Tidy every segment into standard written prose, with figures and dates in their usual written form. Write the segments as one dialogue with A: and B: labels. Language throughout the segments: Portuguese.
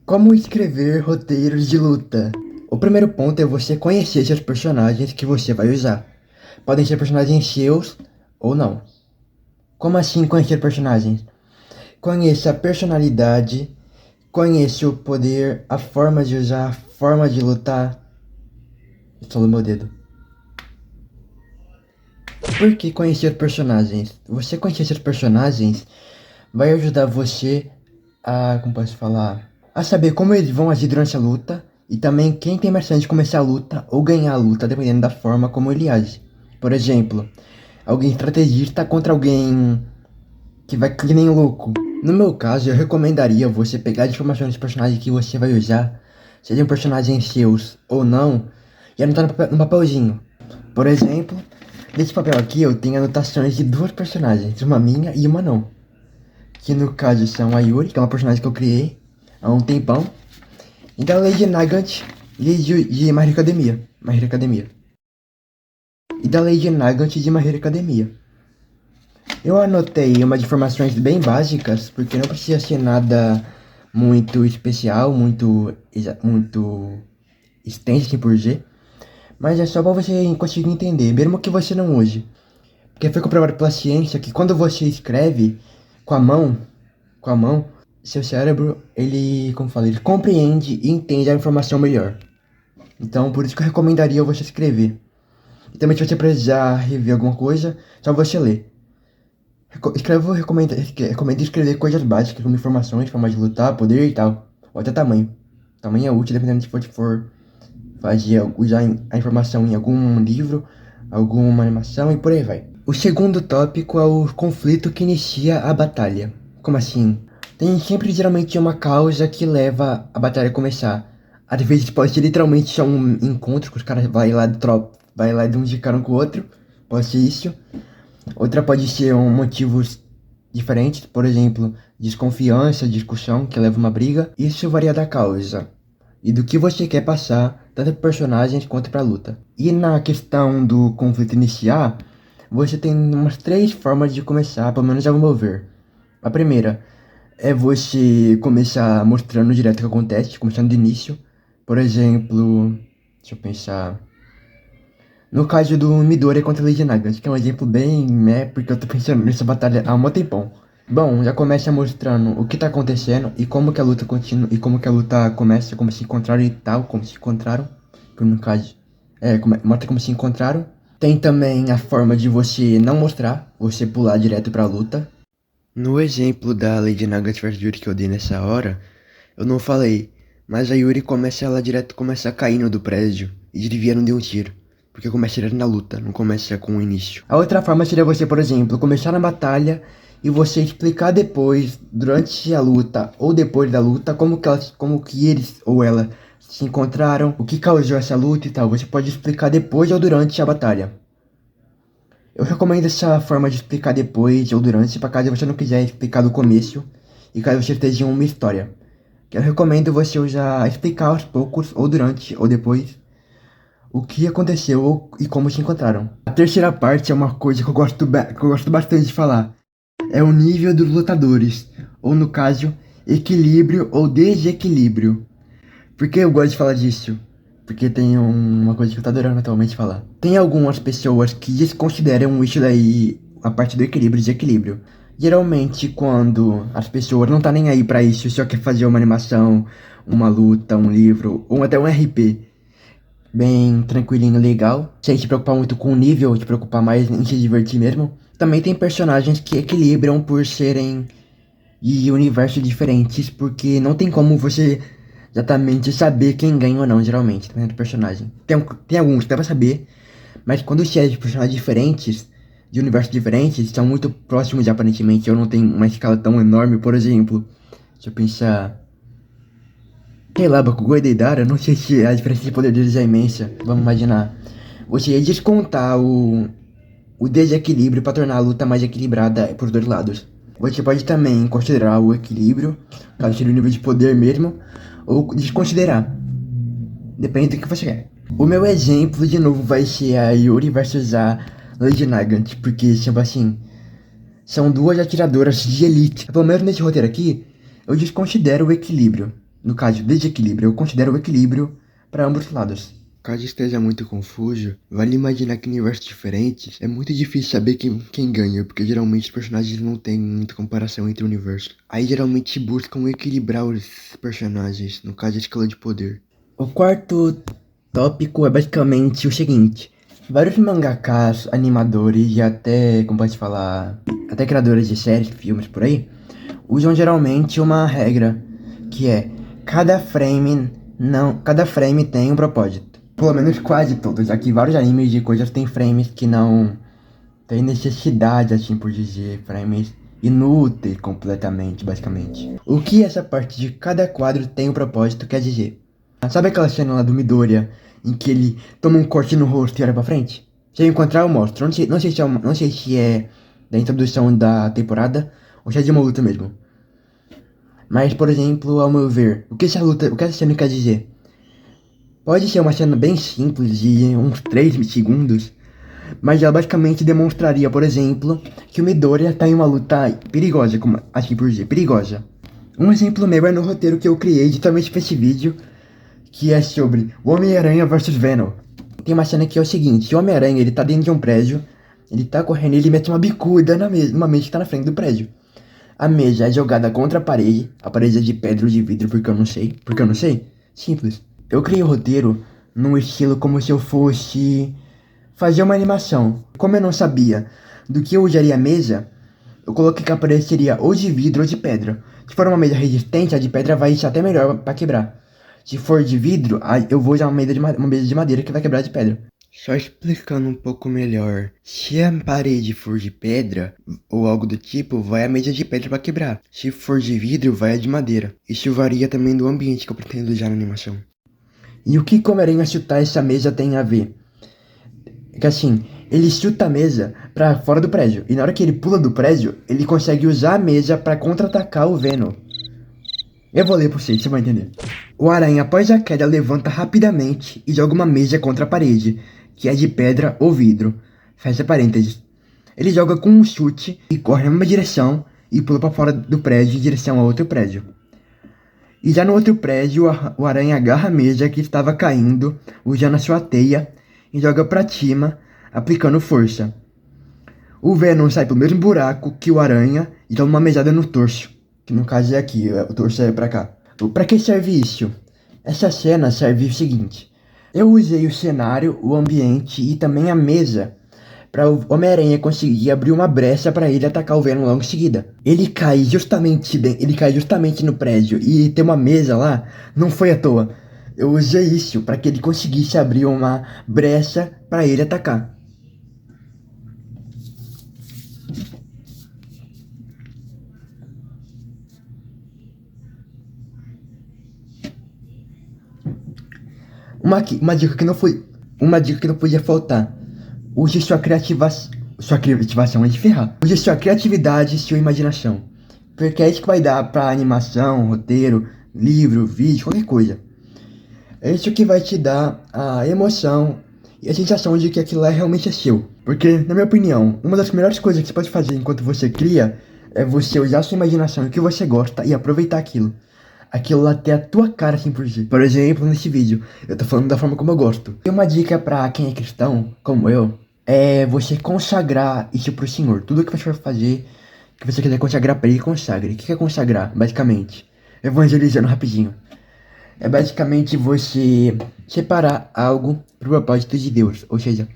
A: Como escrever roteiros de luta? O primeiro ponto é você conhecer seus personagens que você vai usar. Podem ser personagens seus ou não. Como assim conhecer personagens? Conheça a personalidade, conheça o poder, a forma de usar, a forma de lutar. Estou meu dedo. Por que conhecer personagens? Você conhecer seus personagens vai ajudar você a, como posso falar, a saber como eles vão agir durante a luta e também quem tem mais chance de começar a luta ou ganhar a luta, dependendo da forma como ele age. Por exemplo, alguém estrategista contra alguém que vai que nem louco. No meu caso, eu recomendaria você pegar as informações dos personagens que você vai usar, sejam personagens seus ou não, e anotar no papelzinho. Por exemplo, nesse papel aqui eu tenho anotações de duas personagens, uma minha e uma não. Que no caso são a Yuri, que é uma personagem que eu criei há um tempão, e da Lady Nagant de My Hero Academia. My Hero Academia. E da Lady Nagant de My Hero Academia. Eu anotei umas informações bem básicas, porque não precisa ser nada muito especial, muito extenso assim por G, mas é só para você conseguir entender, mesmo que você não use. Porque foi comprovado pela ciência que quando você escreve com a mão, com a mão, seu cérebro, ele, como fala, ele compreende e entende a informação melhor. Então, por isso que eu recomendaria você escrever. E também se você precisar rever alguma coisa, só você ler. Recomendo escrever coisas básicas, como informações, forma de lutar, poder e tal. Ou até tamanho. Tamanho é útil, dependendo de se for usar a informação em algum livro, alguma animação e por aí vai. O segundo tópico é o conflito que inicia a batalha. Como assim? Tem sempre geralmente uma causa que leva a batalha a começar. Às vezes pode ser literalmente só um encontro que os caras vai lá de um de cara um com o outro. Pode ser isso. Outra pode ser motivos diferentes, por exemplo, desconfiança, discussão que leva a uma briga. Isso varia da causa e do que você quer passar, tanto para personagens quanto para luta. E na questão do conflito iniciar, você tem umas três formas de começar, pelo menos ao meu ver. A primeira é você começar mostrando direto o que acontece, começando do início. Por exemplo, deixa eu pensar. No caso do Midori contra Lady Nagant, que é um exemplo bem porque eu tô pensando nessa batalha há um tempão. Bom, já começa mostrando o que tá acontecendo e como que a luta continua e como que a luta começa, como se encontraram e tal, como se encontraram. Que no caso, mostra como se encontraram. Tem também a forma de você não mostrar, você pular direto pra luta. No exemplo da Lady Nagant vs Yuri que eu dei nessa hora, eu não falei, mas a Yuri ela direto começa caindo do prédio e desvia não deu um tiro. Porque começa direto na luta, não começa com o início. A outra forma seria você, por exemplo, começar na batalha e você explicar depois, durante a luta ou depois da luta, como que eles ou ela se encontraram, o que causou essa luta e tal. Você pode explicar depois ou durante a batalha. Eu recomendo essa forma de explicar depois ou durante, para caso você não quiser explicar do começo e caso você esteja em uma história. Eu recomendo você explicar aos poucos, ou durante, ou depois, o que aconteceu e como se encontraram. A terceira parte é uma coisa que que eu gosto bastante de falar. É o nível dos lutadores, ou no caso, equilíbrio ou desequilíbrio. Por que eu gosto de falar disso? Porque tem uma coisa que eu tô adorando atualmente falar. Tem algumas pessoas que desconsideram isso daí, a parte do equilíbrio e desequilíbrio. Geralmente, quando as pessoas não tá nem aí pra isso, só quer fazer uma animação, uma luta, um livro, ou até um RP bem tranquilinho, legal, sem se preocupar muito com o nível, se preocupar mais em se divertir mesmo. Também tem personagens que equilibram por serem de universos diferentes, porque não tem como você exatamente saber quem ganha ou não, geralmente, dependendo do personagem. Tem alguns que dá pra saber, mas quando se é de personagens diferentes, de universos diferentes, são muito próximos aparentemente, ou não tem uma escala tão enorme, por exemplo, se eu pensar... Sei lá, Bakugou e Deidara, não sei se a diferença de poder deles é imensa, vamos imaginar. Você ia descontar o desequilíbrio para tornar a luta mais equilibrada por dois lados. Você pode também considerar o equilíbrio, caso seja o nível de poder mesmo, ou desconsiderar. Depende do que você quer. O meu exemplo, de novo, vai ser a Yuri versus a Lady Nagant, porque, tipo assim, são duas atiradoras de elite. Pelo menos nesse roteiro aqui, eu desconsidero o equilíbrio. no caso, desequilíbrio, eu considero o equilíbrio para ambos os lados. Caso esteja muito confuso, vale imaginar que em universos diferentes é muito difícil saber quem ganha, porque geralmente os personagens não têm muita comparação entre universos. Aí geralmente buscam equilibrar os personagens, no caso a escala de poder. O quarto tópico é basicamente o seguinte: vários mangakas, animadores e até, como pode falar, até criadores de séries, filmes por aí, usam geralmente uma regra que é cada frame tem um propósito. Pelo menos quase todos. Aqui vários animes de coisas têm frames que não tem necessidade, assim por dizer, frames inúteis completamente, basicamente. O que essa parte de cada quadro tem um propósito quer dizer? Sabe aquela cena lá do Midoriya em que ele toma um corte no rosto e olha pra frente? Se eu encontrar eu mostro. Não sei se é da introdução da temporada ou se é de uma luta mesmo. Mas, por exemplo, ao meu ver, o que essa cena quer dizer? Pode ser uma cena bem simples, de uns 3 segundos, mas ela basicamente demonstraria, por exemplo, que o Midoriya tá em uma luta perigosa, como assim por dizer, perigosa. Um exemplo meu é no roteiro que eu criei justamente pra esse vídeo, que é sobre o Homem-Aranha vs Venom. Tem uma cena que é o seguinte: o Homem-Aranha, ele tá dentro de um prédio, ele tá correndo e ele mete uma bicuda numa mesa que tá na frente do prédio. A mesa é jogada contra a parede é de pedra ou de vidro, porque eu não sei, simples. Eu criei o roteiro num estilo como se eu fosse fazer uma animação. Como eu não sabia do que eu usaria a mesa, eu coloquei que a parede seria ou de vidro ou de pedra. Se for uma mesa resistente, a de pedra vai ser até melhor pra quebrar. Se for de vidro, eu vou usar uma mesa de madeira que vai quebrar de pedra. Só explicando um pouco melhor, se a parede for de pedra ou algo do tipo, vai a mesa de pedra para quebrar. Se for de vidro, vai a de madeira. Isso varia também do ambiente que eu pretendo usar na animação. E o que Homem-Aranha chutar essa mesa tem a ver? É que assim, ele chuta a mesa pra fora do prédio, e na hora que ele pula do prédio, ele consegue usar a mesa para contra-atacar o Venom. Eu vou ler pra você vai entender. O Aranha, após a queda, levanta rapidamente e joga uma mesa contra a parede, que é de pedra ou vidro. Fecha parênteses. Ele joga com um chute e corre na mesma direção e pula para fora do prédio em direção a outro prédio. E já no outro prédio, o Aranha agarra a mesa que estava caindo, usando a sua teia, e joga para cima, aplicando força. O Venom sai pelo mesmo buraco que o Aranha e toma uma mesada no torso, que no caso é aqui, o torso é pra cá. Pra que serve isso? Essa cena serve o seguinte: eu usei o cenário, o ambiente e também a mesa para o Homem-Aranha conseguir abrir uma brecha para ele atacar o Venom logo em seguida. Ele cai justamente no prédio e ter uma mesa lá não foi à toa. Eu usei isso para que ele conseguisse abrir uma brecha para ele atacar. Uma dica que não podia faltar. Use sua criativação é de ferrar. Use sua criatividade e sua imaginação. Porque é isso que vai dar pra animação, roteiro, livro, vídeo, qualquer coisa. É isso que vai te dar a emoção e a sensação de que aquilo é realmente é seu. Porque, na minha opinião, uma das melhores coisas que você pode fazer enquanto você cria é você usar sua imaginação e o que você gosta e aproveitar aquilo. Aquilo lá tem a tua cara assim por si. Por exemplo, nesse vídeo, eu tô falando da forma como eu gosto. E uma dica pra quem é cristão, como eu, é você consagrar isso pro Senhor. Tudo que você for fazer, que você quiser consagrar pra Ele, consagre. O que é consagrar, basicamente? Evangelizando rapidinho. É basicamente você separar algo pro propósito de Deus. Ou seja,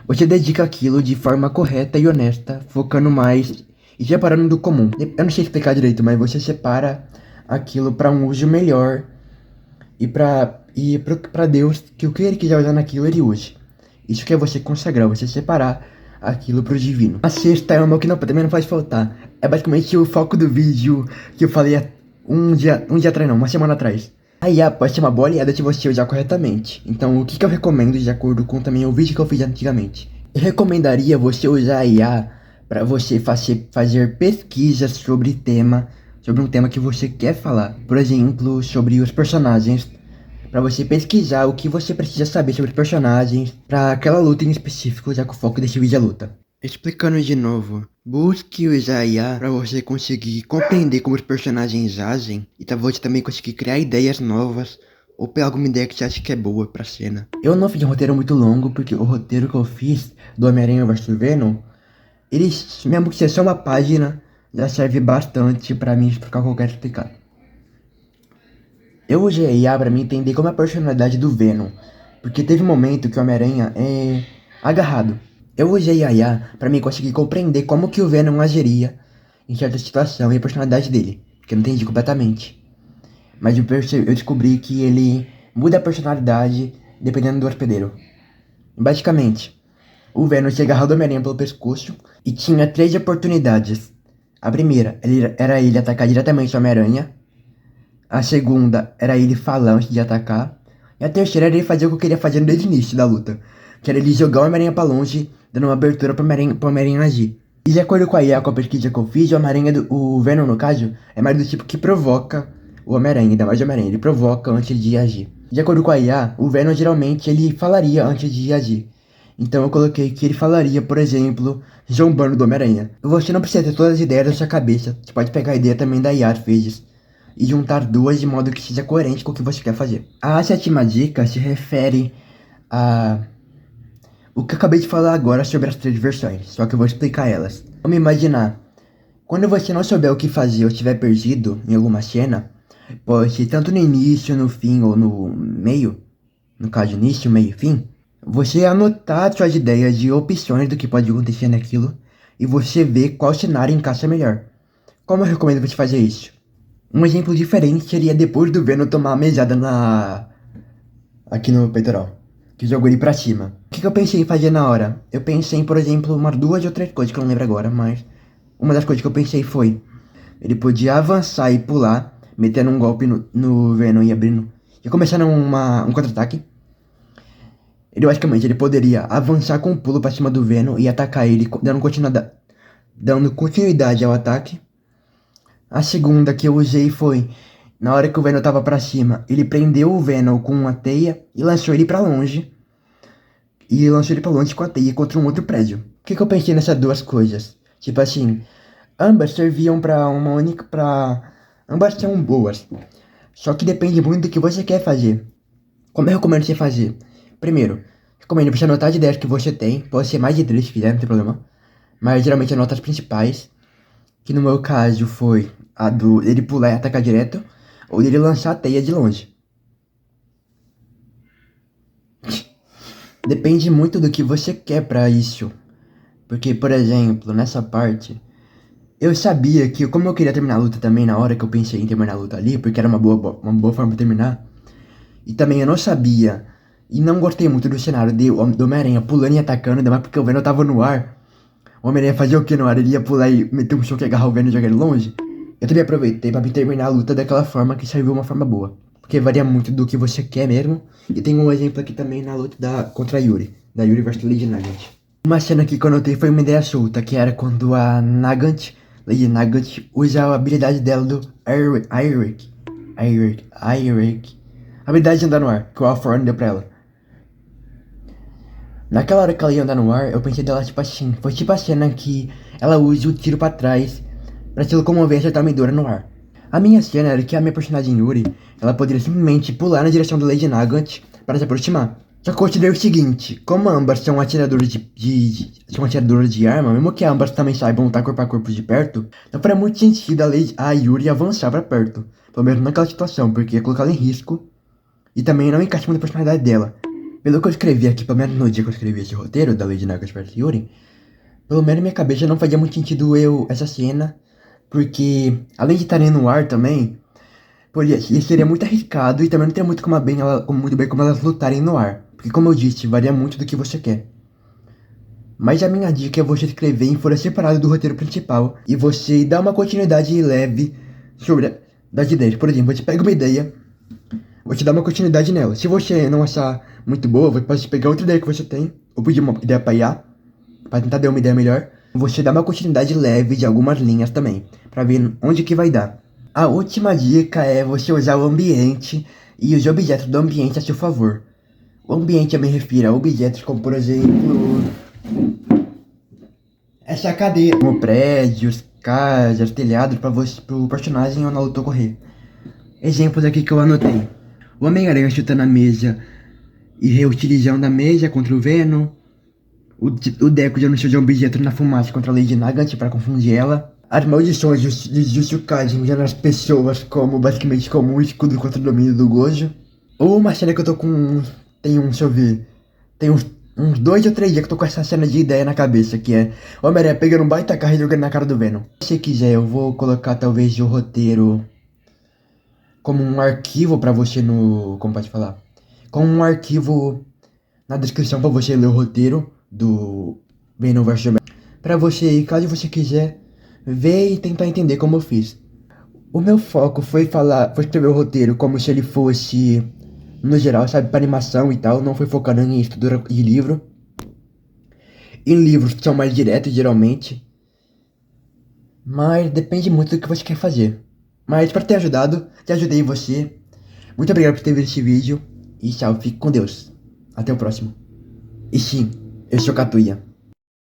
A: você dedica aquilo de forma correta e honesta, focando mais e separando do comum. Eu não sei explicar direito, mas você separa aquilo para um uso melhor e para Deus, que o que ele quiser usar naquilo ele use. Isso que é você consagrar, você separar aquilo pro divino. A sexta é uma que também não pode faltar. É basicamente o foco do vídeo que eu falei um dia atrás não, uma semana atrás. A IA pode ser uma boa aliada se você usar corretamente. Então o que eu recomendo de acordo com também o vídeo que eu fiz antigamente? Eu recomendaria você usar a IA para você fazer pesquisas sobre um tema que você quer falar. Por exemplo, sobre os personagens, para você pesquisar o que você precisa saber sobre os personagens para aquela luta em específico, já que o foco desse vídeo é luta. Explicando de novo, busque usar IA para você conseguir compreender como os personagens agem e você também conseguir criar ideias novas ou pegar alguma ideia que você acha que é boa pra cena. Eu não fiz um roteiro muito longo porque o roteiro que eu fiz do Homem-Aranha vs Venom, ele, mesmo que seja só uma página, já serve bastante pra mim explicar o que eu quero explicar. Eu usei a IA pra mim entender como é a personalidade do Venom, porque teve um momento que o Homem-Aranha é agarrado. Eu usei a IA pra mim conseguir compreender como que o Venom agiria em certa situação e a personalidade dele, que eu não entendi completamente. Mas eu descobri que ele muda a personalidade dependendo do hospedeiro. Basicamente, o Venom se agarrou do Homem-Aranha pelo pescoço e tinha três oportunidades. A primeira era ele atacar diretamente o Homem-Aranha. A segunda era ele falar antes de atacar. E a terceira era ele fazer o que eu queria fazer desde o início da luta. Que era ele jogar o Homem-Aranha pra longe, dando uma abertura pro Homem-Aranha agir. E de acordo com a IA, com a pesquisa que eu fiz, o Venom, no caso, é mais do tipo que provoca o Homem-Aranha, ainda mais o Homem-Aranha. Ele provoca antes de agir. De acordo com a IA, o Venom geralmente ele falaria antes de agir. Então eu coloquei que ele falaria, por exemplo, zombando do Homem-Aranha. Você não precisa ter todas as ideias na sua cabeça. Você pode pegar a ideia também da IA às vezes e juntar duas de modo que seja coerente com o que você quer fazer. A sétima dica se refere a o que eu acabei de falar agora sobre as três versões, só que eu vou explicar elas. Vamos imaginar, quando você não souber o que fazer ou estiver perdido em alguma cena, pode ser tanto no início, no fim ou no meio, no caso início, meio e fim, você anotar suas ideias de opções do que pode acontecer naquilo e você ver qual cenário encaixa melhor. Como eu recomendo você fazer isso? Um exemplo diferente seria depois do Venom tomar a mesada aqui no peitoral, que jogou ele pra cima. O que eu pensei em fazer na hora? Eu pensei em, por exemplo, umas duas ou três coisas que eu não lembro agora, mas uma das coisas que eu pensei foi: ele podia avançar e pular, metendo um golpe no Venom e abrindo, e começando um contra-ataque. Ele basicamente ele poderia avançar com um pulo pra cima do Venom e atacar ele, dando continuidade ao ataque. A segunda que eu usei foi, na hora que o Venom tava pra cima, ele prendeu o Venom com uma teia e lançou ele pra longe. E lançou ele pra longe com a teia contra um outro prédio. O que eu pensei nessas duas coisas? Tipo assim, ambas serviam pra uma única, ambas são boas. Só que depende muito do que você quer fazer. Como eu recomendo você fazer? Primeiro, recomendo você anotar as ideias que você tem. Pode ser mais de três se quiser, não tem problema. Mas geralmente anota as principais. Que no meu caso foi a do ele pular e atacar direto, ou dele lançar a teia de longe. Depende muito do que você quer pra isso. Porque, por exemplo, nessa parte, eu sabia que, como eu queria terminar a luta também na hora que eu pensei em terminar a luta ali, porque era uma boa forma de terminar, e também eu não sabia, e não gostei muito do cenário do Homem-Aranha pulando e atacando, ainda mais porque o Venom tava no ar. O Homem-Aranha fazia o que no ar? Ele ia pular e meter um soco e agarrar o Venom e jogar ele longe? Eu também aproveitei pra terminar a luta daquela forma que serviu uma forma boa. Porque varia muito do que você quer mesmo. E tem um exemplo aqui também na luta contra a Yuri. Da Yuri vs Lady Nagant. Uma cena aqui que eu notei foi uma ideia solta, que era quando a Lady Nagant, usa a habilidade dela do Eric. A habilidade de andar no ar, que o Alfred deu pra ela. Naquela hora que ela ia andar no ar, eu pensei dela tipo assim. Foi tipo a cena que ela usa o tiro pra trás pra se locomover e acertar a Midora no ar. A minha cena era que a minha personagem Yuri, ela poderia simplesmente pular na direção do Lady Nagant para se aproximar. Só que eu considerei o seguinte, como ambas são atiradoras são atiradoras de arma, mesmo que ambas também saibam lutar corpo a corpo de perto, não faria muito sentido a Yuri avançar pra perto. Pelo menos naquela situação, porque ia colocá-la em risco e também não encaixa muito a personalidade dela. Pelo que eu escrevi aqui, pelo menos no dia que eu escrevi esse roteiro da Lady Nagant vs Yuri, pelo menos na minha cabeça não fazia muito sentido essa cena, porque além de estarem no ar também, seria muito arriscado e também não teria muito muito bem como elas lutarem no ar. Porque como eu disse, varia muito do que você quer. Mas a minha dica é você escrever em folha separada do roteiro principal e você dar uma continuidade leve das ideias. Por exemplo, você pega uma ideia, você dá uma continuidade nela. Se você não achar muito boa, você pode pegar outra ideia que você tem, ou pedir uma ideia pra IA, pra tentar dar uma ideia melhor. Você dá uma continuidade leve de algumas linhas também, pra ver onde que vai dar. A última dica é você usar o ambiente e os objetos do ambiente a seu favor. O ambiente eu me refiro a objetos como, por exemplo, Essa é a cadeia. Como prédios, casas, telhados para você, pro personagem ou na luta correr. Exemplos aqui que eu anotei. O Homem-Aranha chutando a mesa e reutilizando a mesa contra o Venom. O Deco já de um objeto na fumaça contra a Lady Nagant para confundir ela. As maldições de Jujutsu Kaisen já nas pessoas basicamente como um escudo contra o domínio do Gojo. Ou uma cena que eu tô com... deixa eu ver. Tem uns 2 ou 3 dias que eu tô com essa cena de ideia na cabeça, que é o Homem-Aranha pegando um baita carro e jogando na cara do Venom. Se você quiser, eu vou colocar talvez o roteiro como um arquivo pra você no... como pode falar? Como um arquivo na descrição pra você ler o roteiro do Venom vs. Homem-Aranha. Pra você ir, caso você quiser ver e tentar entender como eu fiz. O meu foco foi escrever o roteiro como se ele fosse, no geral, sabe, para animação e tal, não foi focando em estrutura de livro. Em livros que são mais diretos, geralmente. Mas depende muito do que você quer fazer. Mas espero ter ajudado, te ajudei você. Muito obrigado por ter visto esse vídeo. E tchau, fique com Deus. Até o próximo. E sim, eu sou Catuia.